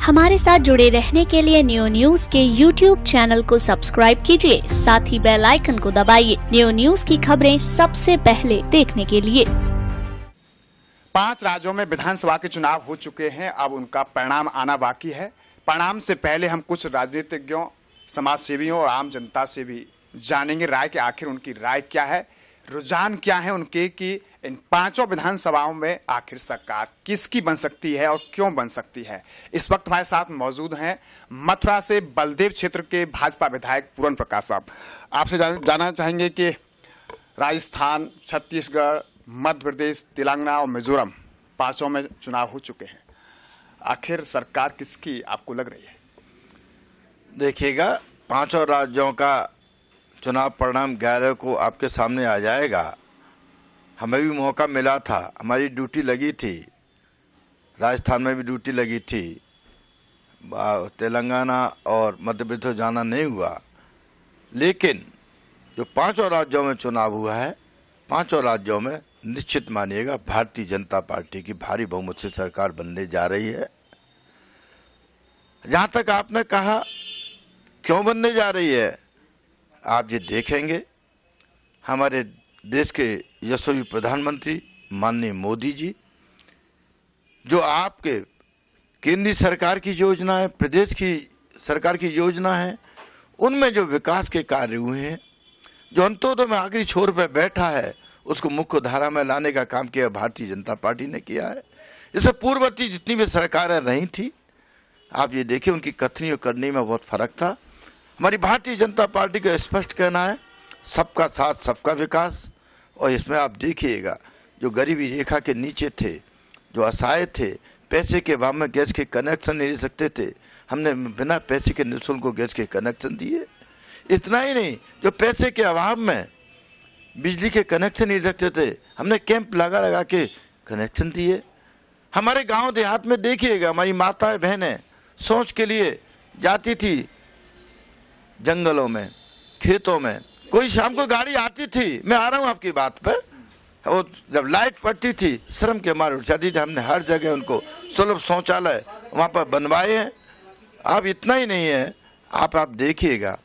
हमारे साथ जुड़े रहने के लिए न्यू न्यूज के YouTube चैनल को सब्सक्राइब कीजिए, साथ ही बेल आइकन को दबाइए न्यू न्यूज की खबरें सबसे पहले देखने के लिए। 5 राज्यों में विधानसभा के चुनाव हो चुके हैं, अब उनका परिणाम आना बाकी है। परिणाम से पहले हम कुछ राजनीतिज्ञों, समाज सेवियों और आम जनता से भी जानेंगे राय कि आखिर उनकी राय क्या है, रुझान क्या है उनके कि इन 5 विधानसभाओं में आखिर सरकार किसकी बन सकती है और क्यों बन सकती है। इस वक्त हमारे साथ मौजूद हैं मथुरा से बलदेव क्षेत्र के भाजपा विधायक पूरन प्रकाश साहब। आपसे जानना चाहेंगे कि राजस्थान, छत्तीसगढ़, मध्य प्रदेश, तेलंगाना और मिजोरम 5 में चुनाव हो चुके हैं, आखिर सरकार किसकी आपको लग रही है? देखिएगा, 5 राज्यों का चुनाव परिणाम 11 को आपके सामने आ जाएगा। हमें भी मौका मिला था, हमारी ड्यूटी लगी थी, राजस्थान में भी ड्यूटी लगी थी, तेलंगाना और मध्य प्रदेश जाना नहीं हुआ। लेकिन जो 5 राज्यों में चुनाव हुआ है, 5 राज्यों में निश्चित मानिएगा भारतीय जनता पार्टी की भारी बहुमत से सरकार बनने जा रही है। जहां तक आपने कहा क्यों बनने जा रही है, आप ये देखेंगे हमारे देश के यशस्वी प्रधानमंत्री माननीय मोदी जी, जो आपके केंद्रीय सरकार की योजना है, प्रदेश की सरकार की योजना है, उनमें जो विकास के कार्य हुए हैं, जो अंत्योदय में आखिरी छोर पर बैठा है, उसको मुख्य धारा में लाने का काम किया भारतीय जनता पार्टी ने किया है। इससे पूर्ववर्ती जितनी भी सरकारें रही थी, आप ये देखिए उनकी कथनी और करनी में बहुत फर्क था। हमारी भारतीय जनता पार्टी का स्पष्ट कहना है सबका साथ सबका विकास। और इसमें आप देखिएगा जो गरीबी रेखा के नीचे थे, जो असहाय थे, पैसे के अभाव में गैस के कनेक्शन नहीं ले सकते थे, हमने बिना पैसे के निःशुल्क को गैस के कनेक्शन दिए। इतना ही नहीं, जो पैसे के अभाव में बिजली के कनेक्शन नहीं सकते थे, हमने कैंप लगा लगा के कनेक्शन दिए। हमारे गांव देहात में देखिएगा, हमारी माताएं बहनें सोच के लिए जाती थी जंगलों में, खेतों में। कोई शाम को गाड़ी आती थी, मैं आ रहा हूं आपकी बात पर, वो जब लाइट पड़ती थी श्रम के मारे उठ जाती थी। हमने हर जगह उनको सुलभ शौचालय वहां पर बनवाए हैं। अब इतना ही नहीं है, आप देखिएगा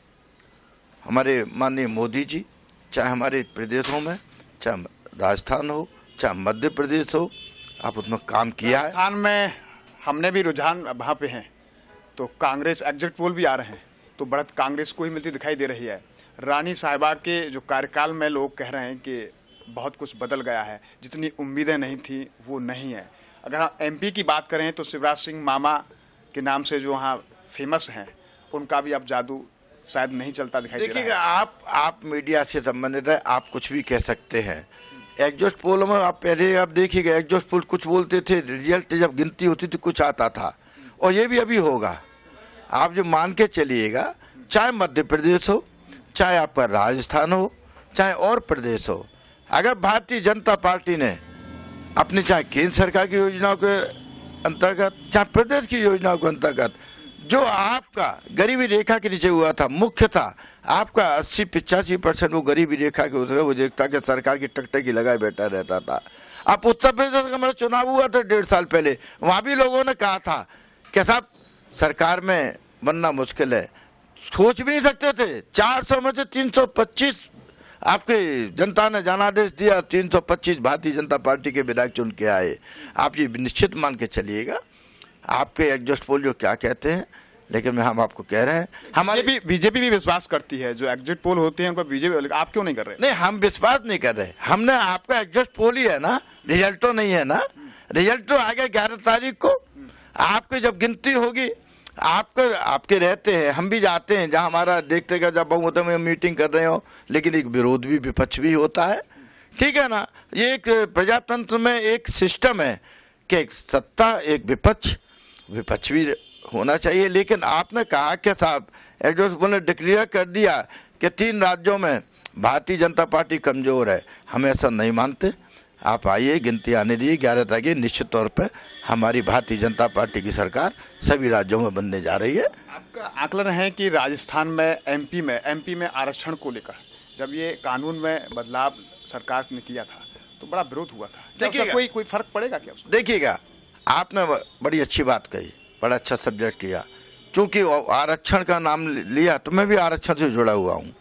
हमारे माननीय मोदी जी, चाहे हमारे प्रदेशों में, चाहे राजस्थान हो, चाहे मध्य प्रदेश हो, आप उसमें काम किया है। राजस्थान में हमने भी रुझान वहां पे हैं, तो कांग्रेस एग्जिट पोल भी आ रहे हैं, तो बढ़त कांग्रेस को ही मिलती दिखाई दे रही है। रानी साहिबा के जो कार्यकाल में लोग कह रहे हैं कि बहुत कुछ बदल गया है, जितनी उम्मीदें नहीं थी वो नहीं है। अगर हम एमपी की बात करें तो शिवराज सिंह मामा के नाम से जो वहाँ फेमस हैं, उनका भी अब जादू शायद नहीं चलता दिखाई दे रहा है। देखिएगा, आप मीडिया से संबंधित है, आप कुछ भी कह सकते हैं। एग्जॉस्ट पोल में आप पहले आप देखिएगा, एग्जॉस्ट पोल कुछ बोलते थे, रिजल्ट जब गिनती होती थी कुछ आता था, और ये भी अभी होगा। आप जो मान के चलिएगा, चाहे मध्य प्रदेश हो, चाहे आपका राजस्थान हो, चाहे और प्रदेश हो, अगर भारतीय जनता पार्टी ने अपने चाहे केंद्र सरकार की योजनाओं के अंतर्गत, चाहे प्रदेश की योजनाओं के अंतर्गत, जो आपका गरीबी रेखा के नीचे हुआ था, मुख्य था आपका 80-85% वो गरीबी रेखा के उसे वो देखता कि सरकार की टकटकी लगाए बैठा रहता था। आप उत्तर प्रदेश का मेरा चुनाव हुआ था 1.5 साल पहले, वहां भी लोगों ने कहा था कि साहब सरकार में बनना मुश्किल है, सोच भी नहीं सकते थे। 400 में से 325 आपके जनता ने जनादेश दिया, 325 भारतीय जनता पार्टी के विधायक चुन के आए। आप ये निश्चित मान के चलिएगा, आपके एग्जॉस्ट पोल जो क्या कहते हैं, लेकिन हम आपको कह रहे हैं हमारी बीजेपी भी विश्वास करती है, जो एग्जिट पोल होते हैं उन पर बीजेपी, आप क्यों नहीं कर रहे? नहीं, हम विश्वास नहीं कर रहे, हमने आपका एग्जॉस्ट पोल ही है ना, रिजल्ट तो नहीं है ना। रिजल्ट तो आ गया 11 तारीख को। आपकी जब गिनती होगी, आपके रहते हैं, हम भी जाते हैं जहां हमारा देखते हैं, जब बहुमत में मीटिंग कर रहे हो, लेकिन एक विरोध भी विपक्ष भी होता है, ठीक है ना। ये एक प्रजातंत्र में एक सिस्टम है कि एक सत्ता, एक विपक्ष भी होना चाहिए। लेकिन आपने कहा कि साहब एग्जॉस्ट पोल ने डिक्लेयर कर दिया कि 3 राज्यों में भारतीय जनता पार्टी कमजोर है, हम ऐसा नहीं मानते। आप आइए, गिनती आने दीजिए, 11 तारीख निश्चित तौर पर हमारी भारतीय जनता पार्टी की सरकार सभी राज्यों में बनने जा रही है। आपका आकलन है कि राजस्थान में, एमपी में आरक्षण को लेकर जब ये कानून में बदलाव सरकार ने किया था तो बड़ा विरोध हुआ था, देखिएगा कोई फर्क पड़ेगा क्या उसको? देखिएगा, आपने बड़ी अच्छी बात कही, बड़ा अच्छा सब्जेक्ट किया। क्योंकि आरक्षण का नाम लिया तो मैं भी आरक्षण से जुड़ा हुआ हूँ।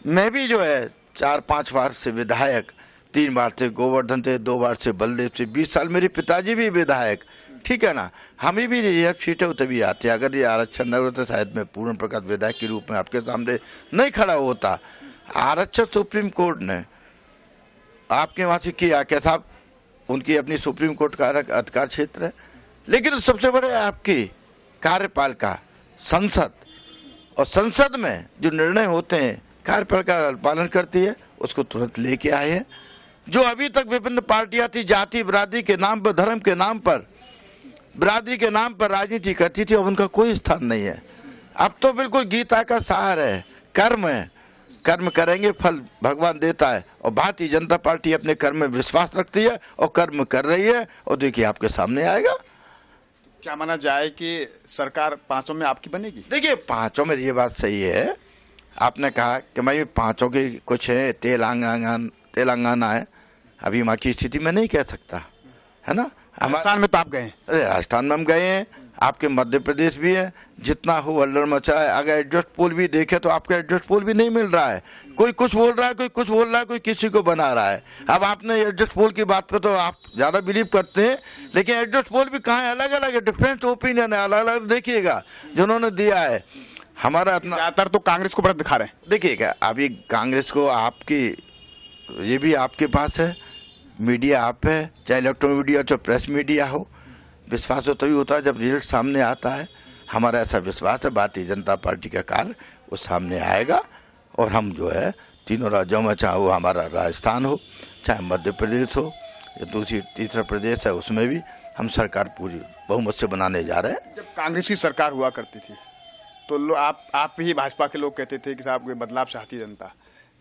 मैं भी जो है 4-5 बार से विधायक, 3 बार से गोवर्धन से, 2 बार से बलदेव से, 20 साल मेरे पिताजी भी विधायक, ठीक है ना। हमें भी ये सीटें तभी आती है। अगर ये आरक्षण न होता शायद मैं पूर्ण प्रकाश विधायक के रूप में आपके सामने नहीं खड़ा होता। आरक्षण सुप्रीम कोर्ट ने आपके वहां से किया क्या साहब, उनकी अपनी सुप्रीम कोर्ट का अधिकार क्षेत्र है, लेकिन सबसे बड़े आपकी कार्यपालिका संसद, और संसद में जो निर्णय होते हैं कार्यपालिका पालन करती है, उसको तुरंत लेके आए हैं। जो अभी तक विभिन्न पार्टियां थी, जाति बिरादरी के नाम पर, धर्म के नाम पर, बिरादरी के नाम पर राजनीति करती थी, अब उनका कोई स्थान नहीं है। अब तो बिल्कुल गीता का सार है, कर्म है, कर्म करेंगे फल भगवान देता है। और भारतीय जनता पार्टी अपने कर्म में विश्वास रखती है और कर्म कर रही है, और देखिए आपके सामने आएगा। क्या माना जाए कि सरकार 5 में आपकी बनेगी? देखिए 5 में ये बात सही है, आपने कहा कि मैं 5 के कुछ है, तेलंगाना है, अभी वहाँ की स्थिति में नहीं कह सकता, है ना। राजस्थान में तो आप गए हैं? राजस्थान में हम गए हैं, आपके मध्य प्रदेश भी है। जितना हो अल्लड़ मचा है। अगर एडजस्ट पोल भी देखे तो आपका एडजस्ट पोल भी नहीं मिल रहा है। कोई कुछ बोल रहा है, कोई कुछ बोल रहा है, कोई किसी को बना रहा है। अब आपने एडजस्ट पोल की बात पे तो आप ज्यादा बिलीव करते हैं, लेकिन एडजस्ट पोल भी कहाँ है, अलग अलग है, डिफरेंट ओपिनियन है, अलग अलग देखिएगा जिन्होंने दिया है। हमारा अपना ज्यादातर तो कांग्रेस को बढ़त दिखा रहे हैं। देखिएगा अभी कांग्रेस को आपकी, ये भी आपके पास है, मीडिया आप है, चाहे इलेक्ट्रॉनिक मीडिया चाहे प्रेस मीडिया हो, विश्वास तो तभी होता है जब रिजल्ट सामने आता है। हमारा ऐसा विश्वास है भारतीय जनता पार्टी का कार्य वो सामने आएगा, और हम जो है तीनों राज्यों में, चाहे वो हमारा राजस्थान हो, चाहे मध्य प्रदेश हो, या तीसरा प्रदेश है, उसमें भी हम सरकार पूरी बहुमत से बनाने जा रहे हैं। जब कांग्रेस की सरकार हुआ करती थी तो आप ही भाजपा के लोग कहते थे कि साहब कोई बदलाव चाहती जनता,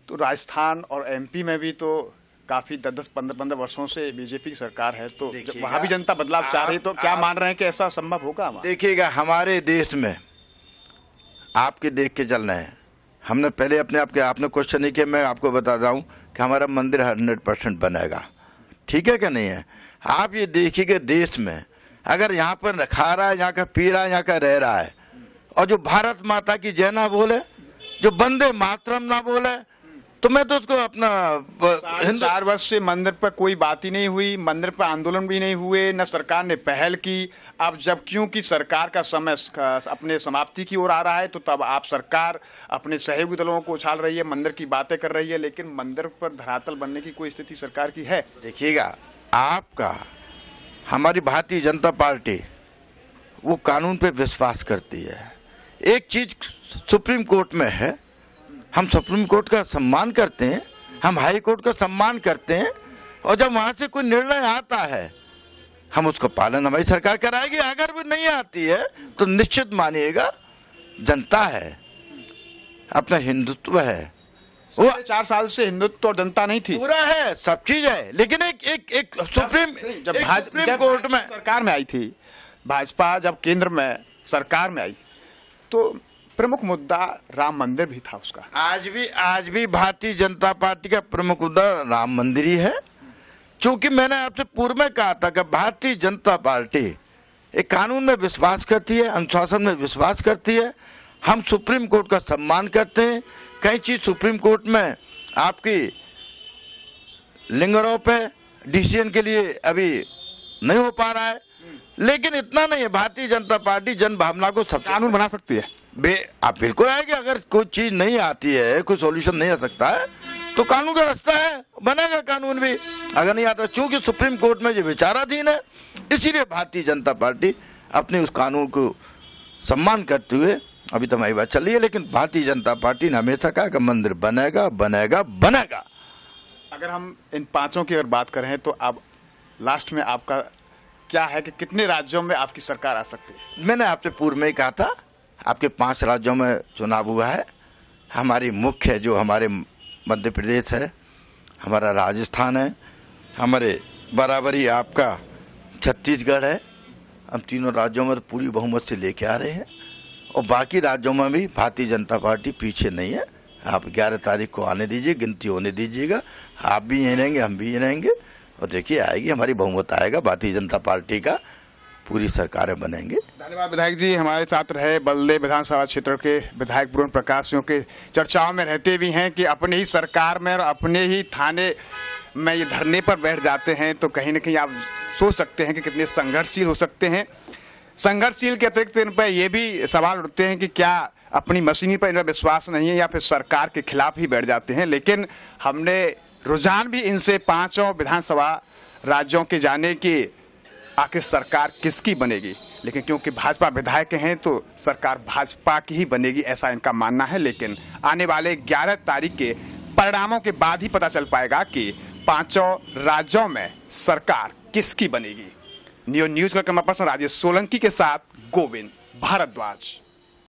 तो राजस्थान और एमपी में भी तो काफी 10-15 वर्षों से बीजेपी की सरकार है, तो जब वहां भी जनता बदलाव चाह रही, तो क्या मान रहे हैं कि ऐसा संभव होगा? देखिएगा हमारे देश में आपके देख के चल रहे हैं। हमने पहले आपने क्वेश्चन नहीं किया, मैं आपको बता रहा हूं कि हमारा मंदिर 100% बनेगा, ठीक है क्या नहीं है। आप ये देखिएगा देश में अगर यहाँ पर खा रहा है, यहाँ का पी रहा है, यहाँ का रह रहा है, और जो भारत माता की जय ना बोले, जो वंदे मातरम ना बोले, तो मैं तो उसको अपना 4 वर्ष से मंदिर पर कोई बात ही नहीं हुई, मंदिर पर आंदोलन भी नहीं हुए, न सरकार ने पहल की। अब जब क्योंकि सरकार का समय अपने समाप्ति की ओर आ रहा है, तो तब आप सरकार अपने सहयोगी दलों को उछाल रही है, मंदिर की बातें कर रही है, लेकिन मंदिर पर धरातल बनने की कोई स्थिति सरकार की है? देखिएगा आपका, हमारी भारतीय जनता पार्टी वो कानून पे विश्वास करती है। एक चीज सुप्रीम कोर्ट में है, हम सुप्रीम कोर्ट का सम्मान करते हैं, हम हाई कोर्ट का सम्मान करते हैं, और जब वहां से कोई निर्णय आता है हम उसको पालन हमारी सरकार कराएगी। अगर भी नहीं आती है तो निश्चित मानिएगा जनता है, अपना हिंदुत्व है, वो 4 साल से हिंदुत्व और जनता नहीं थी, पूरा है, सब चीज है, लेकिन एक सुप्रीम कोर्ट में सरकार में आई थी भाजपा, जब केंद्र में सरकार में आई तो प्रमुख मुद्दा राम मंदिर भी था उसका। आज भी भारतीय जनता पार्टी का प्रमुख मुद्दा राम मंदिर ही है। क्योंकि मैंने आपसे पूर्व में कहा था कि भारतीय जनता पार्टी एक कानून में विश्वास करती है, अनुशासन में विश्वास करती है। हम सुप्रीम कोर्ट का सम्मान करते हैं। कई चीज सुप्रीम कोर्ट में आपकी लिंग आरोप है, डिसीजन के लिए अभी नहीं हो पा रहा है, लेकिन इतना नहीं है, भारतीय जनता पार्टी जन भावना को सब कानून बना सकती है। आप बिल्कुल आएगी। अगर कोई चीज नहीं आती है, कोई सॉल्यूशन नहीं आ सकता है, तो कानून का रास्ता है, बनेगा कानून भी। अगर नहीं आता, चूंकि सुप्रीम कोर्ट में जो विचाराधीन है, इसीलिए भारतीय जनता पार्टी अपने उस कानून को सम्मान करते हुए अभी तो हमारी बात चल रही है, लेकिन भारतीय जनता पार्टी ने हमेशा कहा कि मंदिर बनेगा बनेगा बनेगा। अगर हम इन 5 की अगर बात करें तो अब लास्ट में आपका क्या है कि कितने राज्यों में आपकी सरकार आ सकती है? मैंने आपसे पूर्व में ही कहा था, आपके 5 राज्यों में चुनाव हुआ है। हमारी मुख्य जो हमारे मध्य प्रदेश है, हमारा राजस्थान है, हमारे बराबरी आपका छत्तीसगढ़ है। हम तीनों राज्यों में पूरी बहुमत से लेके आ रहे हैं, और बाकी राज्यों में भी भारतीय जनता पार्टी पीछे नहीं है। आप 11 तारीख को आने दीजिए, गिनती होने दीजिएगा। आप भी यहीं रहेंगे, हम भी यहीं रहेंगे, और देखिए आएगी हमारी बहुमत, आएगा भारतीय जनता पार्टी का पूरी सरकारें बनेंगे। धन्यवाद विधायक जी। हमारे साथ रहे बलदेव विधानसभा क्षेत्र के विधायक पूर्ण प्रकाश सिंह के चर्चाओं में रहते भी हैं कि अपनी ही सरकार में और अपने ही थाने में ये धरने पर बैठ जाते हैं, तो कहीं न कहीं आप सोच सकते हैं कि कितने संघर्षशील हो सकते हैं। संघर्षशील के अतिरिक्त इन पर ये भी सवाल उठते हैं कि क्या अपनी मशीनी पर इनका विश्वास नहीं है या फिर सरकार के खिलाफ ही बैठ जाते हैं। लेकिन हमने रुझान भी इनसे पांचों विधानसभा राज्यों के जाने की आखिर सरकार किसकी बनेगी, लेकिन क्योंकि भाजपा विधायक हैं तो सरकार भाजपा की ही बनेगी, ऐसा इनका मानना है। लेकिन आने वाले 11 तारीख के परिणामों के बाद ही पता चल पाएगा कि पांचों राज्यों में सरकार किसकी बनेगी। न्यूज़ का कैमरा पर्सन राजेश सोलंकी के साथ गोविंद भारद्वाज।